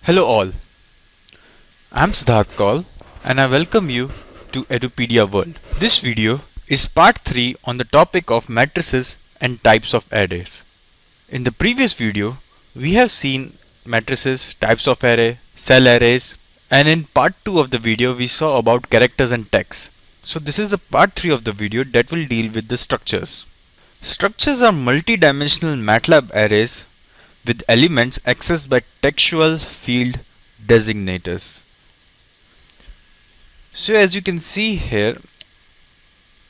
Hello all, I'm Siddharth Kaul and I welcome you to Edupedia World. This video is part 3 on the topic of matrices and types of arrays. In the previous video, we have seen matrices, types of array, cell arrays, and in part 2 of the video we saw about characters and text. So this is the part 3 of the video that will deal with the structures. Structures are multi-dimensional Matlab arrays with elements accessed by textual field designators. So as you can see here,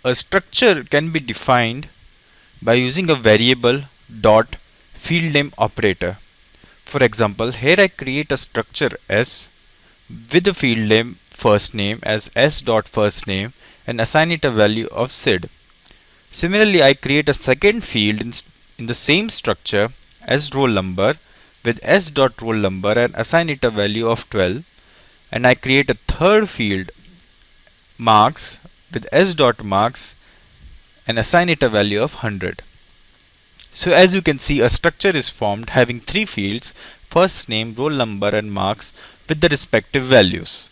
a structure can be defined by using a variable dot field name operator. For example, here I create a structure S with the field name first name as S dot first name and assign it a value of SID. Similarly, I create a second field in the same structure as roll number with S dot roll number and assign it a value of 12, and I create a third field marks with S dot marks and assign it a value of 100. So as you can see, a structure is formed having three fields: first name, roll number and marks with the respective values.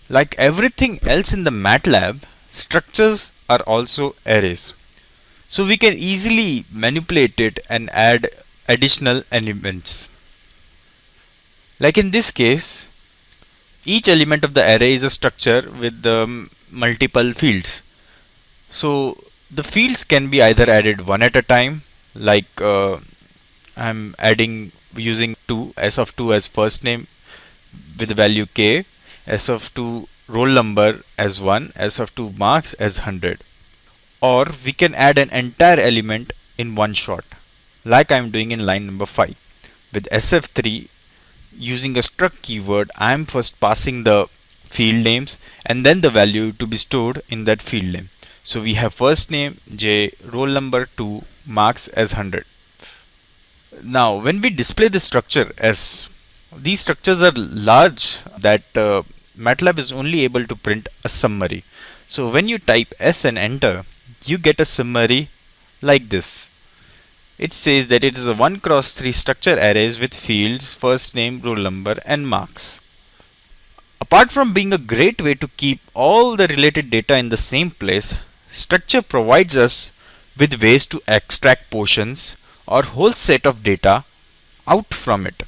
Like everything else in the Matlab, structures are also arrays. So we can easily manipulate it and add additional elements. Like in this case, each element of the array is a structure with multiple fields. So the fields can be either added one at a time, like I'm adding using 2, s of 2 as first name with the value k, s of 2 roll number as 1, s of 2 marks as 100. Or we can add an entire element in one shot, like I'm doing in line number 5. With sf3, using a struct keyword, I am first passing the field names and then the value to be stored in that field name. So we have first name j, roll number 2, marks as 100. Now when we display the structure s, these structures are large that Matlab is only able to print a summary. So when you type s and enter, you get a summary like this. It says that it is a 1x3 structure arrays with fields, first name, roll number and marks. Apart from being a great way to keep all the related data in the same place, structure provides us with ways to extract portions or whole set of data out from it.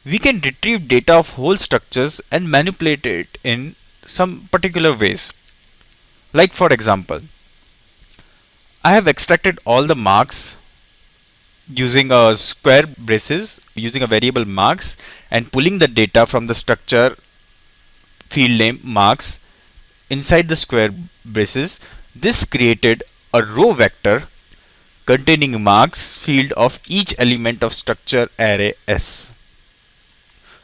We can retrieve data of whole structures and manipulate it in some particular ways. Like for example, I have extracted all the marks using a square braces, using a variable marks and pulling the data from the structure field name marks inside the square braces. This created a row vector containing marks field of each element of structure array S.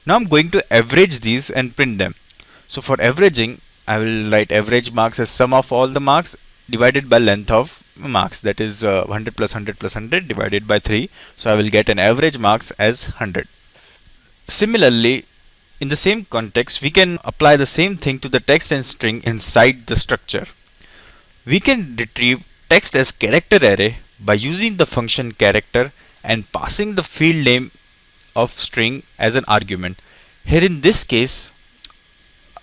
Now I'm going to average these and print them. So for averaging, I will write average marks as sum of all the marks divided by length of marks, that is 100 plus 100 plus 100 divided by 3. So I will get an average marks as 100. Similarly, in the same context, we can apply the same thing to the text and string inside the structure. We can retrieve text as character array by using the function character and passing the field name of string as an argument. Here in this case,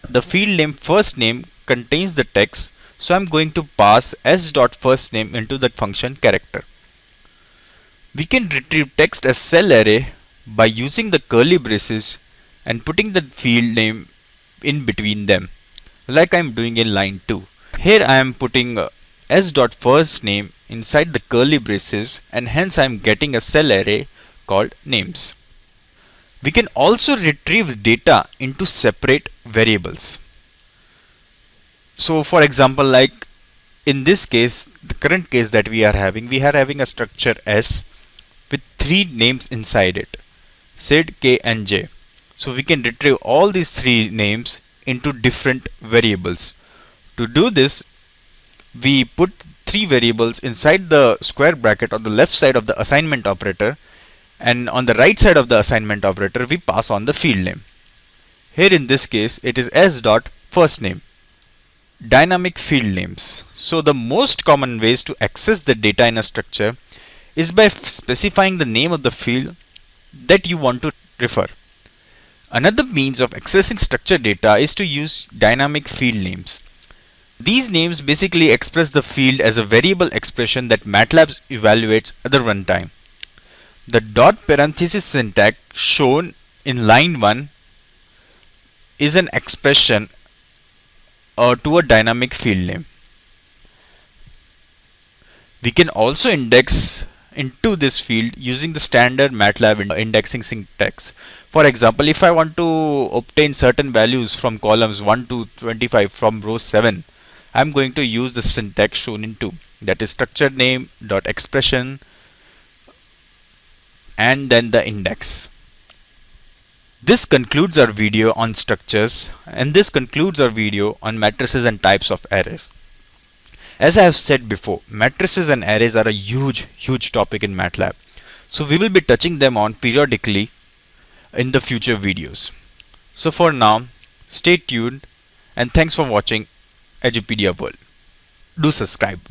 the field name first name contains the text, so I'm going to pass s dot first name into the function character. We can retrieve text as cell array by using the curly braces and putting the field name in between them, like I'm doing in line 2. Here I am putting s dot first name inside the curly braces and hence I am getting a cell array called names. We can also retrieve data into separate variables. So for example, like in this case, the current case that we are having a structure S with three names inside it: SID, K and J. So we can retrieve all these three names into different variables. To do this, we put three variables inside the square bracket on the left side of the assignment operator, and on the right side of the assignment operator we pass on the field name. Here in this case it is s dot first name. Dynamic field names. So the most common ways to access the data in a structure is by specifying the name of the field that you want to refer. Another means of accessing structured data is to use dynamic field names. These names basically express the field as a variable expression that Matlab evaluates at the runtime. The dot parenthesis syntax shown in line 1 is an expression to a dynamic field name. We can also index into this field using the standard Matlab indexing syntax. For example, if I want to obtain certain values from columns 1 to 25 from row 7, I am going to use the syntax shown in 2, that is structured name dot expression and then the index. This concludes our video on structures, and this concludes our video on matrices and types of arrays. As I have said before, matrices and arrays are a huge topic in Matlab. So we will be touching them on periodically in the future videos. So for now, stay tuned and thanks for watching Edupedia World. Do subscribe.